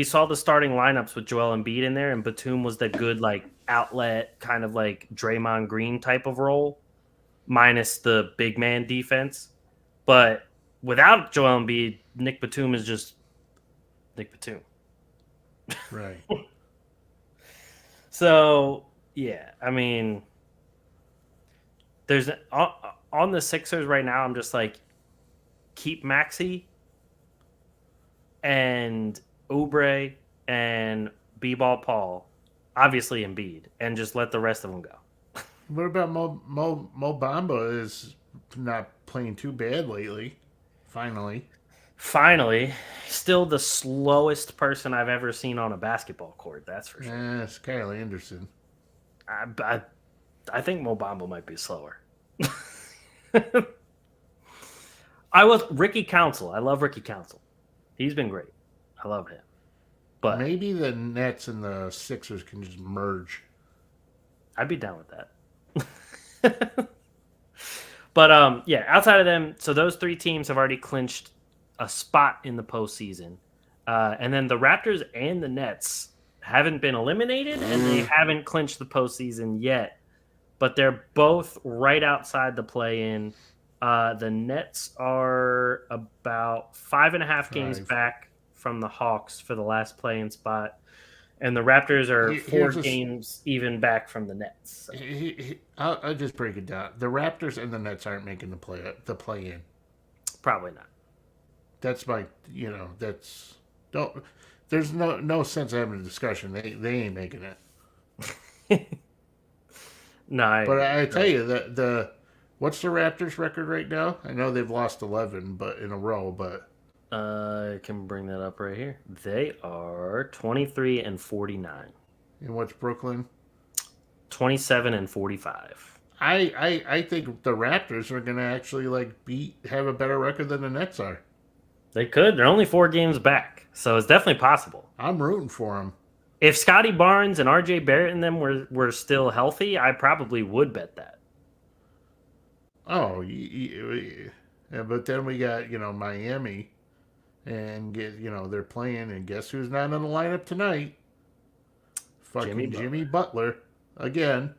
saw the starting lineups with Joel Embiid in there, and Batum was the good outlet, kind of like Draymond Green type of role, minus the big man defense. But without Joel Embiid, Nick Batum is just Nick Batum. Right. So, yeah, I mean, there's on the Sixers right now, I'm just like, keep Maxey and Oubre and B-Ball Paul, obviously Embiid, and just let the rest of them go. What about Mo Bamba is not playing too bad lately, finally. Still the slowest person I've ever seen on a basketball court. That's for sure. It's Kyle Anderson. I think Mo Bamba might be slower. Ricky Council. I love Ricky Council. He's been great. I love him. But maybe the Nets and the Sixers can just merge. I'd be down with that. But outside of them, so those three teams have already clinched a spot in the postseason. And then the Raptors and the Nets haven't been eliminated, and they haven't clinched the postseason yet. But they're both right outside the play-in. The Nets are about 5.5 games back from the Hawks for the last play-in spot. And the Raptors are 4 games even back from the Nets. So. I'll just break it down. The Raptors and the Nets aren't making the play-in. Probably not. That's my, there's no sense of having a discussion. They ain't making it. No, but I tell you what's the Raptors record right now? I know they've lost 11, but in a row. But I can bring that up right here. They are 23-49. And what's Brooklyn? 27-45. I think the Raptors are going to actually have a better record than the Nets are. They could. They're only 4 games back, so it's definitely possible. I'm rooting for them. If Scotty Barnes and R.J. Barrett and them were still healthy, I probably would bet that. Oh, yeah, but then we got Miami, and they're playing, and guess who's not in the lineup tonight? fucking Jimmy Butler again.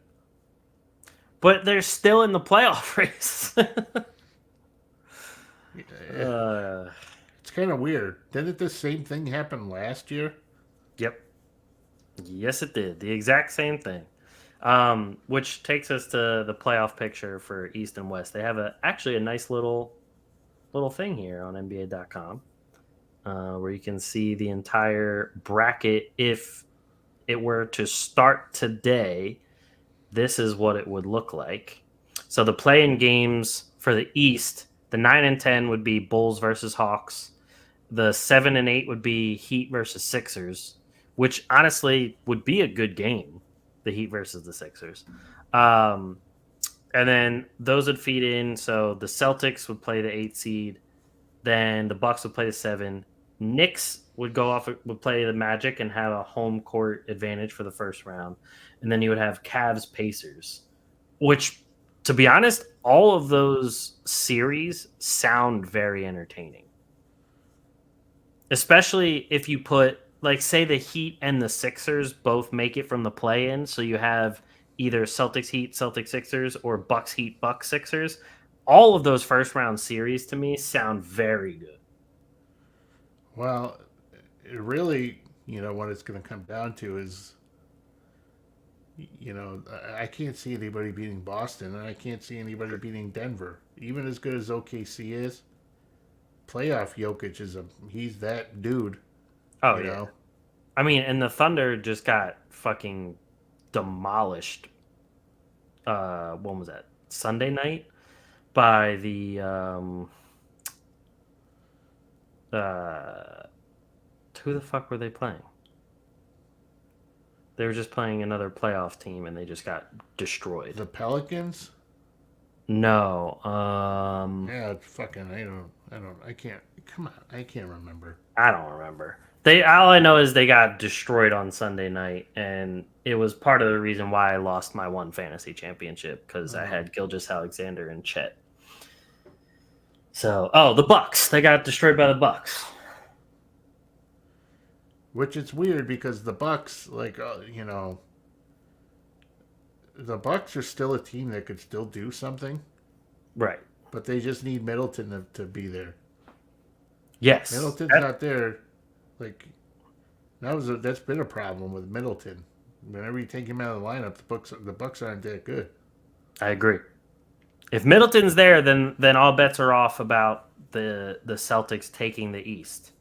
But they're still in the playoff race. It's kind of weird. Didn't the same thing happen last year? Yep. Yes, it did. The exact same thing. Which takes us to the playoff picture for East and West. They have actually a nice little thing here on NBA.com where you can see the entire bracket. If it were to start today, this is what it would look like. So the play-in games for the East, the 9 and 10 would be Bulls versus Hawks. The 7 and 8 would be Heat versus Sixers, which honestly would be a good game, the Heat versus the Sixers. And then those would feed in. So the Celtics would play the 8 seed. Then the Bucks would play the 7. Knicks would play the Magic and have a home court advantage for the first round. And then you would have Cavs Pacers, which, to be honest, all of those series sound very entertaining. Especially if you put, like, say the Heat and the Sixers both make it from the play-in, so you have either Celtics Heat, Celtics Sixers, or Bucks Heat, Bucks Sixers. All of those first-round series, to me, sound very good. Well, it really, what it's going to come down to is, I can't see anybody beating Boston, and I can't see anybody beating Denver. Even as good as OKC is, playoff Jokic he's that dude. Oh, yeah. I mean, and the Thunder just got fucking demolished. When was that? Sunday night? By the who the fuck were they playing? They were just playing another playoff team and they just got destroyed. The Pelicans? No. Yeah, it's fucking I can't remember. I don't remember. All I know is they got destroyed on Sunday night, and it was part of the reason why I lost my one fantasy championship, because I had Gilgeous-Alexander and Chet. So, the Bucks. They got destroyed by the Bucks. Which is weird because the Bucks, the Bucks are still a team that could still do something. Right. But they just need Middleton to be there. Yes. Middleton's not there. That's been a problem with Middleton. Whenever you take him out of the lineup, the Bucks aren't that good. I agree. If Middleton's there, then all bets are off about the Celtics taking the East.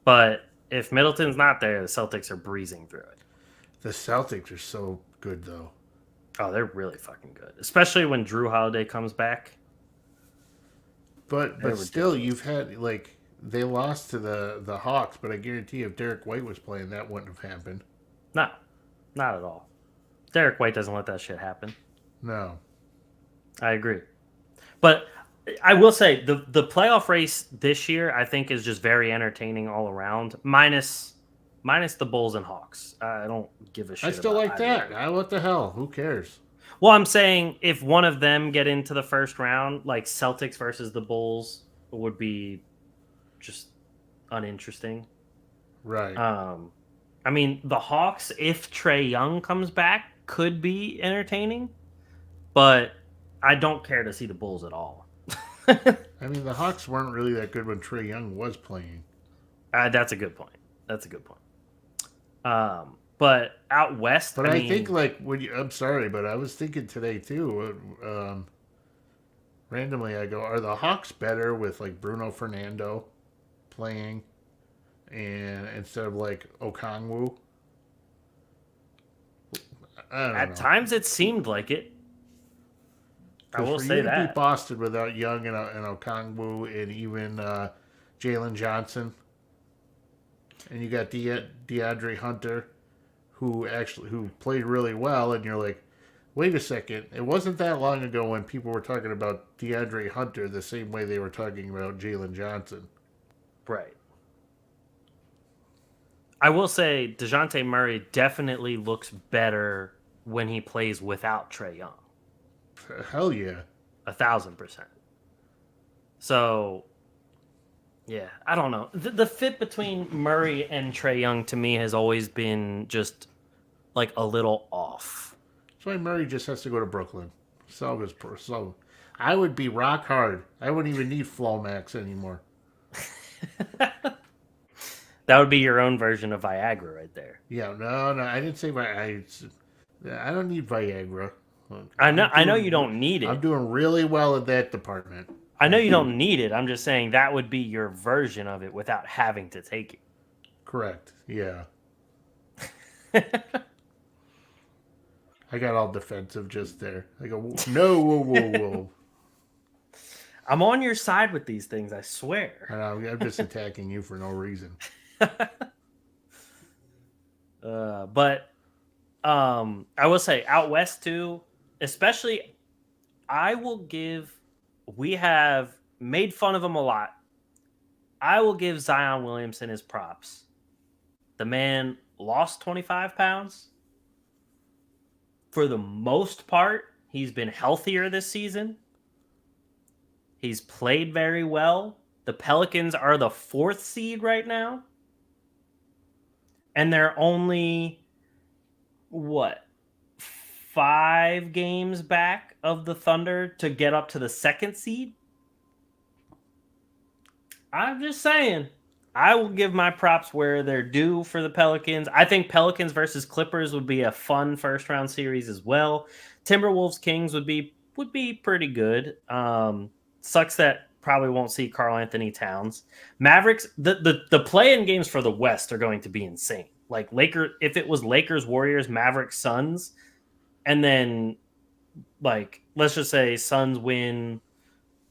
But if Middleton's not there, the Celtics are breezing through it. The Celtics are so good, though. Oh, they're really fucking good, especially when Drew Holiday comes back. But still, you've had they lost to the Hawks, but I guarantee if Derek White was playing, that wouldn't have happened. No, not at all. Derek White doesn't let that shit happen. No. I agree. But I will say the playoff race this year, I think, is just very entertaining all around, minus the Bulls and Hawks. I don't give a shit. I still like that. What the hell? Who cares? Well, I'm saying if one of them get into the first round, like Celtics versus the Bulls would be just uninteresting. Right. I mean, the Hawks, if Trae Young comes back, could be entertaining, but I don't care to see the Bulls at all. I mean, the Hawks weren't really that good when Trae Young was playing. That's a good point. But out west, but I think I'm sorry, but I was thinking today too. Randomly, I go, are the Hawks better with Bruno Fernando playing, and instead of Okongwu? I don't know. At times, it seemed like it. I will say that. To beat Boston without Young and Okongwu and even Jalen Johnson, and you got DeAndre Hunter, who played really well, and you're like, wait a second, it wasn't that long ago when people were talking about DeAndre Hunter the same way they were talking about Jalen Johnson. Right. I will say DeJounte Murray definitely looks better when he plays without Trae Young. Hell yeah. 1,000%. So, yeah, I don't know. The fit between Murray and Trae Young to me has always been just like a little off. That's why Murray just has to go to Brooklyn. So I would be rock hard. I wouldn't even need Flomax anymore. That would be your own version of Viagra right there. Yeah, no, I didn't say I don't need Viagra. I know you don't need it. I'm doing really well in that department. I know you don't need it. I'm just saying that would be your version of it without having to take it. Correct. Yeah. I got all defensive just there. I go, no, whoa. I'm on your side with these things, I swear. I'm just attacking you for no reason. But I will say out west too, especially we have made fun of him a lot. I will give Zion Williamson his props. The man lost 25 pounds. For the most part, he's been healthier this season. He's played very well. The Pelicans are the 4th seed right now. And they're only, 5 games back of the Thunder to get up to the 2nd seed? I'm just saying. I will give my props where they're due for the Pelicans. I think Pelicans versus Clippers would be a fun first-round series as well. Timberwolves Kings would be pretty good. Sucks that probably won't see Karl Anthony Towns. Mavericks, the play-in games for the West are going to be insane. Like if it was Lakers, Warriors, Mavericks, Suns, and then like let's just say Suns win,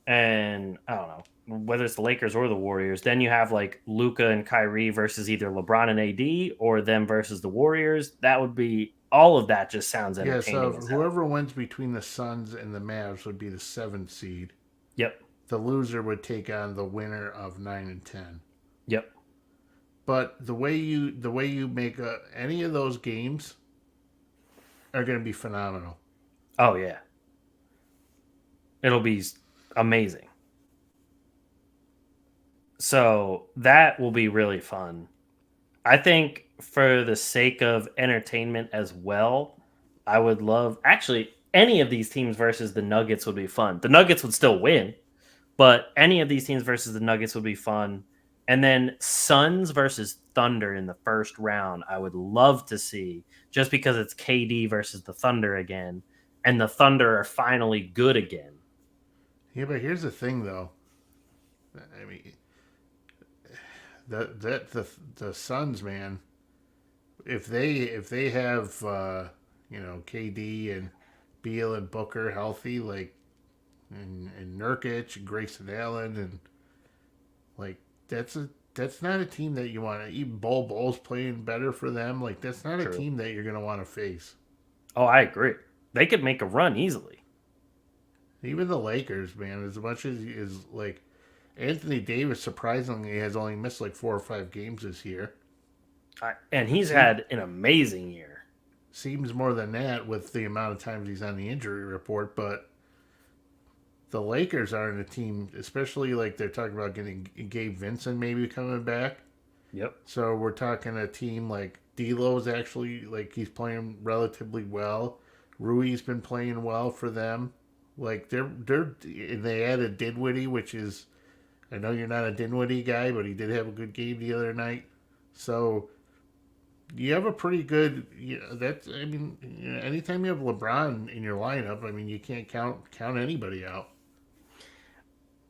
and I don't know whether it's the Lakers or the Warriors. Then you have like Luka and Kyrie versus either LeBron and AD, or them versus the Warriors. That would be all of that. Just sounds entertaining. Yeah, so whoever wins between the Suns and the Mavs would be the 7th seed. Yep. The loser would take on the winner of 9 and 10. Yep. But the way you make any of those games are going to be phenomenal. Oh yeah, it'll be amazing. So that will be really fun. I think for the sake of entertainment as well, I would love actually any of these teams versus the Nuggets would be fun. The Nuggets would still win, but any of these teams versus the Nuggets would be fun. And then Suns versus Thunder in the first round, I would love to see, just because it's KD versus the Thunder again, and the Thunder are finally good again. Yeah, but here's the thing, though. I mean, the Suns, man, if they have KD and Beal and Booker healthy, like and Nurkic and Grayson Allen, and like that's not a team that you want to. Even Bol playing better for them. Like that's not a team that you're going to want to face. Oh, I agree. They could make a run easily. Even the Lakers, man, as much as like Anthony Davis, surprisingly, has only missed like 4 or 5 games this year. And he's had an amazing year. Seems more than that with the amount of times he's on the injury report, but the Lakers aren't a team, especially like they're talking about getting Gabe Vincent maybe coming back. Yep. So we're talking a team like D'Lo's actually, like he's playing relatively well. Rui's been playing well for them. Like they added Dinwiddie, which is, I know you're not a Dinwiddie guy, but he did have a good game the other night. So you have a pretty good. Anytime you have LeBron in your lineup, I mean, you can't count anybody out.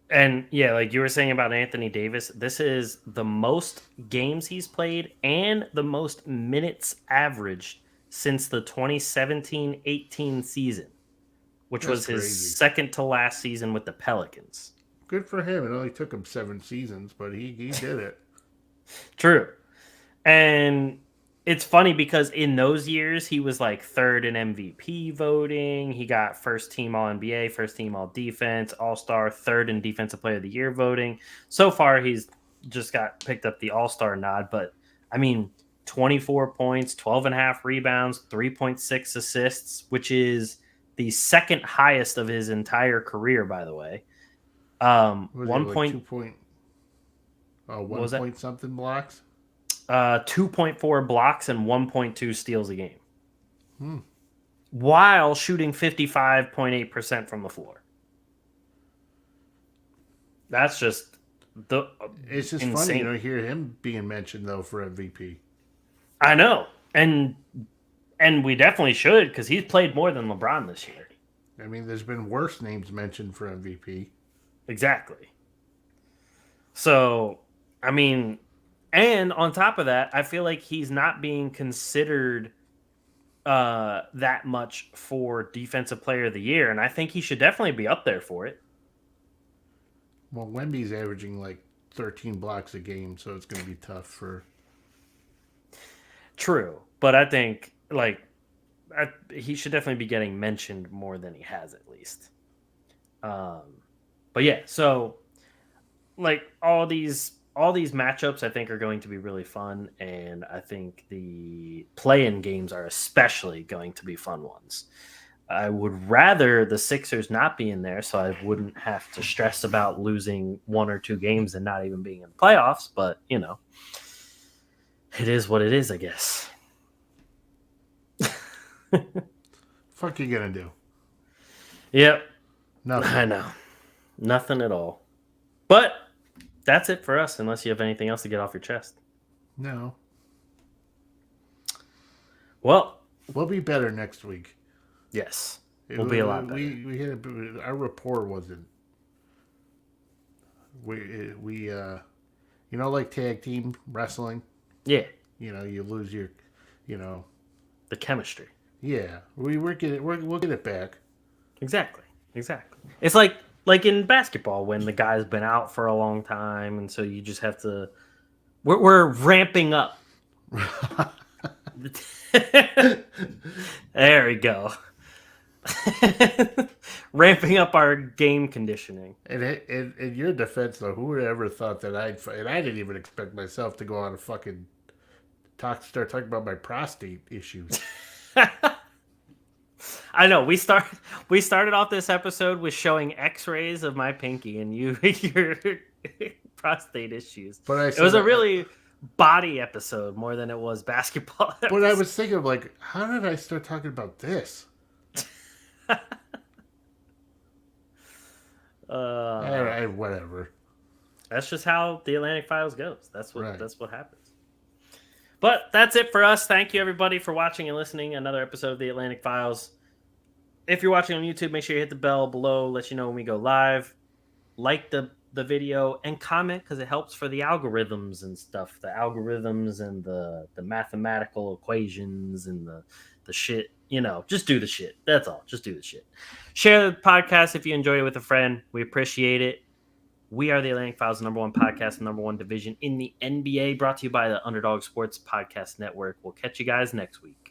And yeah, like you were saying about Anthony Davis, this is the most games he's played and the most minutes averaged since the 2017-18 season, which was his second to last season with the Pelicans. Good for him. It only took him 7 seasons, but he did it. True. And it's funny because in those years, he was like 3rd in MVP voting. He got first team All-NBA, first team All-Defense, All-Star, 3rd in Defensive Player of the Year voting. So far, he's just got picked up the All-Star nod. But, I mean, 24 points, 12.5 rebounds, 3.6 assists, which is the second highest of his entire career, by the way. 1 point something blocks. 2.4 blocks and 1.2 steals a game. while shooting 55.8% from the floor. That's just It's just insane. funny, to hear him being mentioned though for MVP. I know, and we definitely should because he's played more than LeBron this year. I mean, there's been worse names mentioned for MVP. Exactly. So, I mean, and on top of that, I feel like he's not being considered that much for Defensive Player of the Year, and I think he should definitely be up there for it. Well, Wemby's averaging like 13 blocks a game, so it's going to be tough for. True, but I think he should definitely be getting mentioned more than he has at least. But yeah, so like all these matchups I think are going to be really fun, and I think the play-in games are especially going to be fun ones. I would rather the Sixers not be in there so I wouldn't have to stress about losing one or two games and not even being in the playoffs, but it is what it is, I guess. Fuck you gonna do? Yep. Nothing. I know. Nothing at all. But that's it for us, unless you have anything else to get off your chest. No. Well, we'll be better next week. Yes. We'll be a lot better. We had our rapport wasn't. We like tag team wrestling. Yeah. You lose your, the chemistry. Yeah, we'll get it back. Exactly. It's like in basketball when the guy's been out for a long time, and so you just have to. We're ramping up. There we go. Ramping up our game conditioning. And in your defense, though, who would have ever thought that I didn't even expect myself to go on a fucking start talking about my prostate issues. I know we started off this episode with showing X-rays of my pinky and your prostate issues. But it was a really body episode more than it was basketball episode. But I was thinking, like, how did I start talking about this? Whatever. That's just how the Atlantic Files goes. That's what happens. But that's it for us. Thank you, everybody, for watching and listening. Another episode of the Atlantic Files. If you're watching on YouTube, make sure you hit the bell below. Let you know when we go live. Like the video and comment because it helps for the algorithms and stuff. The algorithms and the mathematical equations and the shit. Just do the shit. That's all. Just do the shit. Share the podcast if you enjoyed it with a friend. We appreciate it. We are the Atlantic Files, #1 podcast, #1 division in the NBA, brought to you by the Underdog Sports Podcast Network. We'll catch you guys next week.